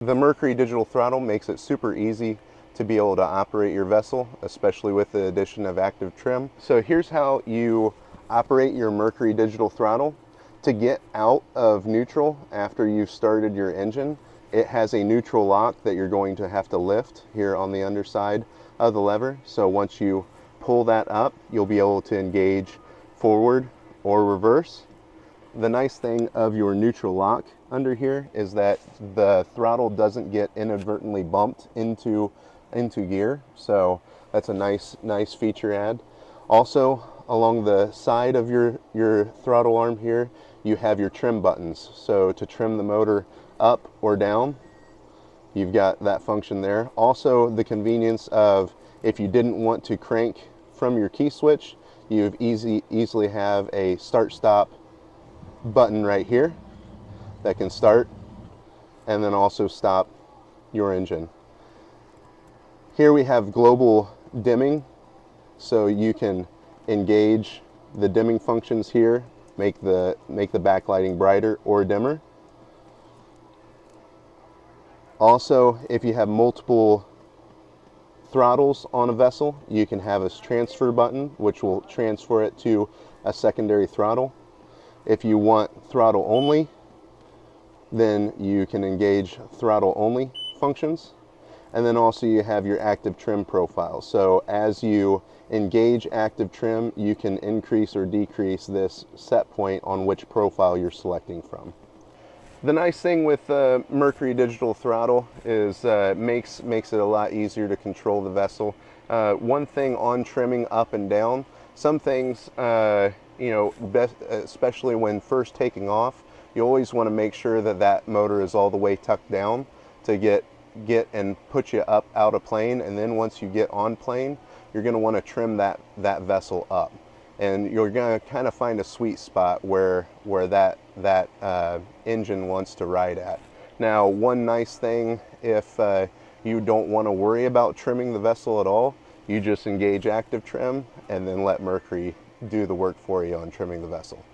The Mercury digital throttle makes it super easy to be able to operate your vessel, especially with the addition of active trim. So here's how you operate your Mercury digital throttle. To get out of neutral after you've started your engine, it has a neutral lock that you're going to have to lift here on the underside of the lever. So once you pull that up, you'll be able to engage forward or reverse. The nice thing of your neutral lock under here is that the throttle doesn't get inadvertently bumped into gear, so that's a nice feature add. Also, along the side of your throttle arm here, you have your trim buttons. So to trim the motor up or down, you've got that function there. Also, the convenience of if you didn't want to crank from your key switch, you easily have a start-stop button right here that can start and then also stop your engine. Here we have global dimming, so you can engage the dimming functions here, make the backlighting brighter or dimmer. Also, if you have multiple throttles on a vessel, you can have a transfer button which will transfer it to a secondary throttle. If you want throttle only, then you can engage throttle only functions. And then also you have your active trim profile. So as you engage active trim, you can increase or decrease this set point on which profile you're selecting from. The nice thing with the Mercury digital throttle is makes it a lot easier to control the vessel. One thing on trimming up and down, some things, especially when first taking off, you always want to make sure that that motor is all the way tucked down to get and put you up out of plane. And then once you get on plane, you're going to want to trim that vessel up, and you're going to kind of find a sweet spot where that engine wants to ride at. Now, one nice thing, if you don't want to worry about trimming the vessel at all, you just engage active trim and then let Mercury do the work for you on trimming the vessel.